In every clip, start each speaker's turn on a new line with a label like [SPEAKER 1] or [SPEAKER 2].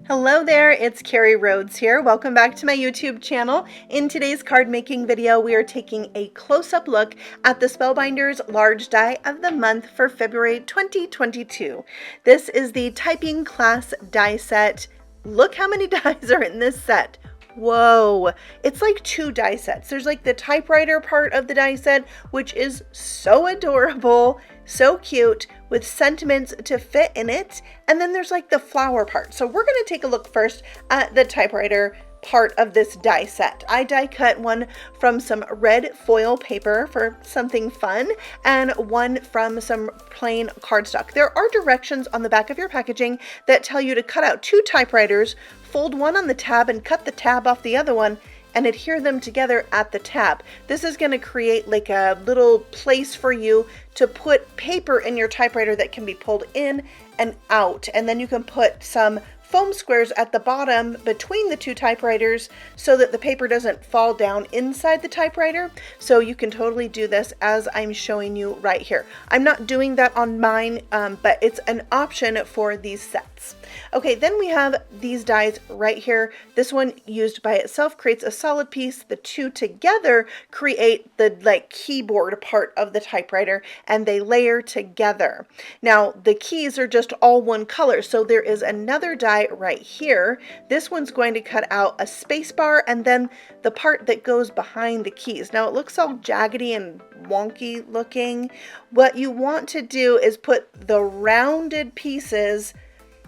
[SPEAKER 1] Hello there, it's Carrie Rhodes here. Welcome back to my YouTube channel. In today's card making video, we are taking a close-up look at the Spellbinders Large Die of the Month for February 2022. This is the typing class die set. Look how many dies are in this set. Whoa, it's like two die sets. There's like the typewriter part of the die set, which is so adorable, so cute, with sentiments to fit in it. And then there's like the flower part. So we're going to take a look first at the typewriter part of this die set. I die cut one from some red foil paper for something fun and one from some plain cardstock. There are directions on the back of your packaging that tell you to cut out two typewriters, fold one on the tab and cut the tab off the other one and adhere them together at the tab. This is going to create like a little place for you to put paper in your typewriter that can be pulled in and out, and then you can put some foam squares at the bottom between the two typewriters so that the paper doesn't fall down inside the typewriter. So you can totally do this as I'm showing you right here. I'm not doing that on mine, but it's an option for these sets. Okay, then we have these dies right here. This one used by itself creates a solid piece. The two together create the like keyboard part of the typewriter and they layer together. Now the keys are just all one color, so there is another die right here. This one's going to cut out a space bar and then the part that goes behind the keys. Now it looks all jaggedy and wonky looking. What you want to do is put the rounded pieces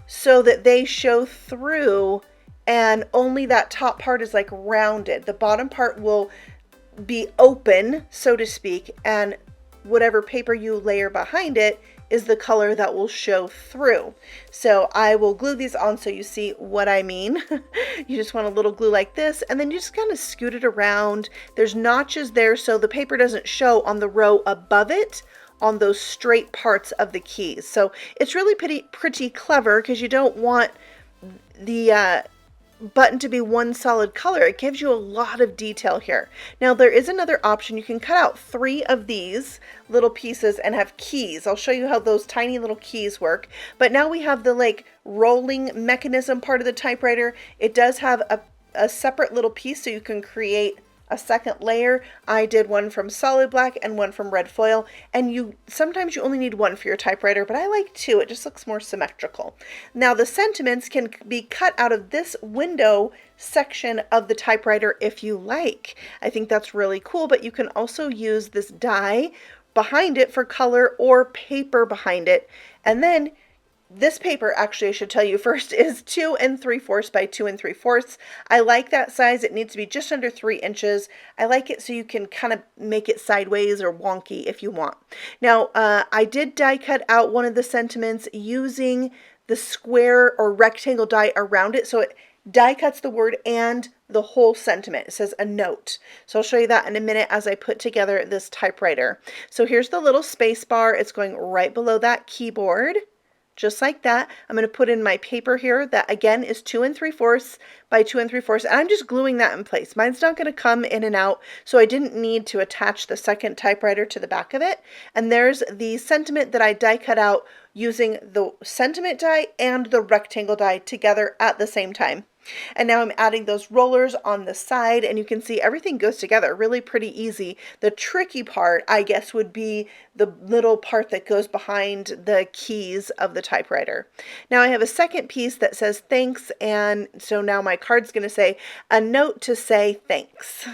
[SPEAKER 1] so that they show through and only that top part is like rounded. The bottom part will be open, so to speak, and whatever paper you layer behind it is the color that will show through. So I will glue these on so you see what I mean. You just want a little glue like this and then you just kind of scoot it around. There's notches there so the paper doesn't show on the row above it on those straight parts of the keys. So it's really pretty clever because you don't want the button to be one solid color. It gives you a lot of detail here. Now there is another option. You can cut out 3 of these little pieces and have keys. I'll show you how those tiny little keys work. But now we have the like rolling mechanism part of the typewriter. It does have a separate little piece so you can create a second layer. I did one from solid black and one from red foil, and sometimes you only need one for your typewriter, but I like 2. It just looks more symmetrical. Now the sentiments can be cut out of this window section of the typewriter if you like. I think that's really cool, but you can also use this die behind it for color or paper behind it. And then this paper, actually I should tell you first, is 2 3/4 by 2 3/4. I like that size. It needs to be just under 3 inches. I like it so you can kind of make it sideways or wonky if you want. Now I did die cut out one of the sentiments using the square or rectangle die around it. So it die cuts the word and the whole sentiment. It says a note. So I'll show you that in a minute as I put together this typewriter. So here's the little space bar. It's going right below that keyboard. Just like that. I'm going to put in my paper here that again is 2 3/4 by 2 3/4, and I'm just gluing that in place. Mine's not going to come in and out, so I didn't need to attach the second typewriter to the back of it. And there's the sentiment that I die cut out using the sentiment die and the rectangle die together at the same time. And now I'm adding those rollers on the side, and you can see everything goes together really pretty easy. The tricky part, I guess, would be the little part that goes behind the keys of the typewriter. Now I have a second piece that says thanks, and so now my card's going to say a note to say thanks.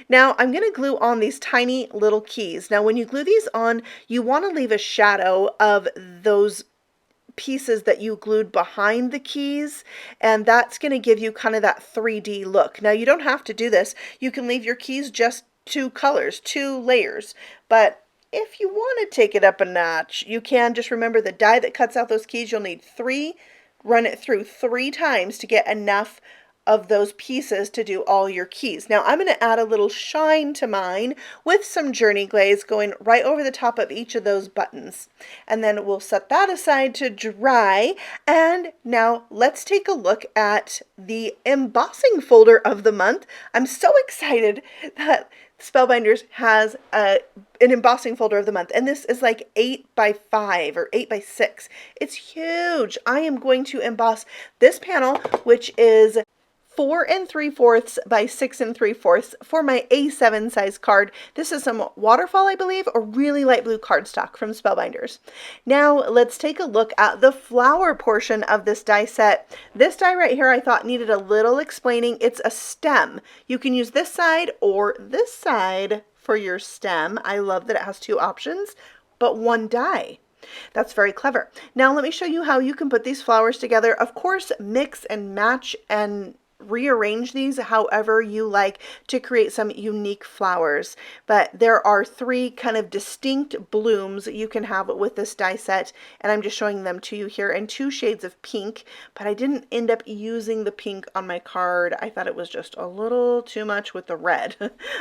[SPEAKER 1] Now I'm going to glue on these tiny little keys. Now when you glue these on, you want to leave a shadow of those pieces that you glued behind the keys, and that's going to give you kind of that 3D look. Now you don't have to do this. You can leave your keys just 2 colors, 2 layers, but if you want to take it up a notch, you can. Just remember the die that cuts out those keys, you'll need 3, run it through 3 times to get enough of those pieces to do all your keys. Now I'm going to add a little shine to mine with some Journey Glaze going right over the top of each of those buttons. And then we'll set that aside to dry. And now let's take a look at the embossing folder of the month. I'm so excited that Spellbinders has an embossing folder of the month, and this is like 8x5 or 8x6. It's huge. I am going to emboss this panel, which is 4 3/4 by 6 3/4 for my A7 size card. This is some waterfall, I believe, or really light blue cardstock from Spellbinders. Now let's take a look at the flower portion of this die set. This die right here I thought needed a little explaining. It's a stem. You can use this side or this side for your stem. I love that it has two options, but one die. That's very clever. Now let me show you how you can put these flowers together. Of course, mix and match and rearrange these however you like to create some unique flowers, but there are three kind of distinct blooms you can have with this die set, and I'm just showing them to you here in two shades of pink, but I didn't end up using the pink on my card. I thought it was just a little too much with the red,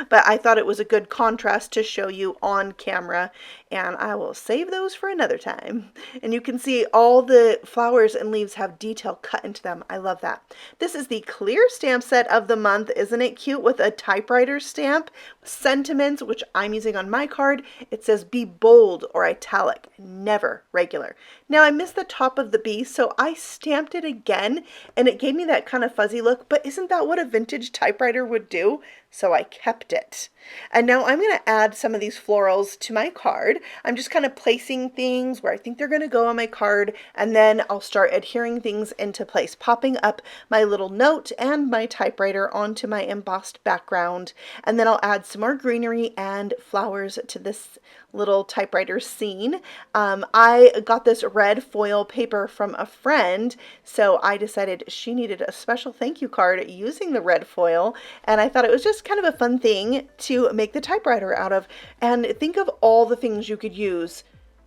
[SPEAKER 1] but I thought it was a good contrast to show you on camera, and I will save those for another time. And you can see all the flowers and leaves have detail cut into them. I love that. This is the clear stamp set of the month. Isn't it cute with a typewriter stamp? Sentiments, which I'm using on my card, it says be bold or italic, never regular. Now I missed the top of the B, so I stamped it again and it gave me that kind of fuzzy look, but isn't that what a vintage typewriter would do? So I kept it. And now I'm going to add some of these florals to my card. I'm just kind of placing things where I think they're going to go on my card, and then I'll start adhering things into place, popping up my little note and my typewriter onto my embossed background, and then I'll add some more greenery and flowers to this little typewriter scene. I got this red foil paper from a friend, so I decided she needed a special thank you card using the red foil, and I thought it was just kind of a fun thing to make the typewriter out of. And think of all the things you could use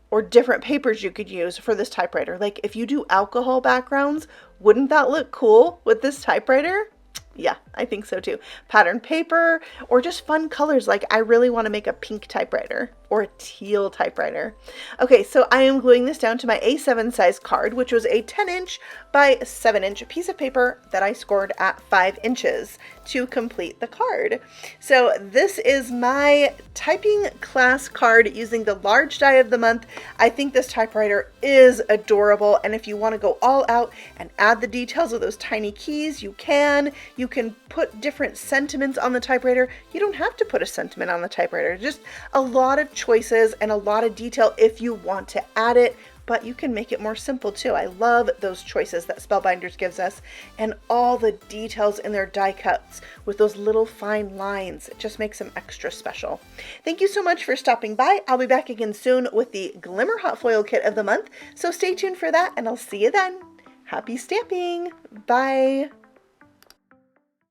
[SPEAKER 1] or different papers you could use for this typewriter. Like if you do alcohol backgrounds, wouldn't that look cool with this typewriter? Yeah, I think so too. Pattern paper or just fun colors. Like I really want to make a pink typewriter or a teal typewriter. Okay, so I am gluing this down to my A7 size card, which was a 10-inch by 7-inch piece of paper that I scored at 5 inches to complete the card. So this is my typing class card using the large die of the month. I think this typewriter is adorable, and if you want to go all out and add the details of those tiny keys, you can. You can put different sentiments on the typewriter. You don't have to put a sentiment on the typewriter. Just a lot of choices and a lot of detail if you want to add it, but you can make it more simple too. I love those choices that Spellbinders gives us, and all the details in their die cuts with those little fine lines. It just makes them extra special. Thank you so much for stopping by. I'll be back again soon with the Glimmer Hot Foil Kit of the month, so stay tuned for that, and I'll see you then. Happy stamping! Bye!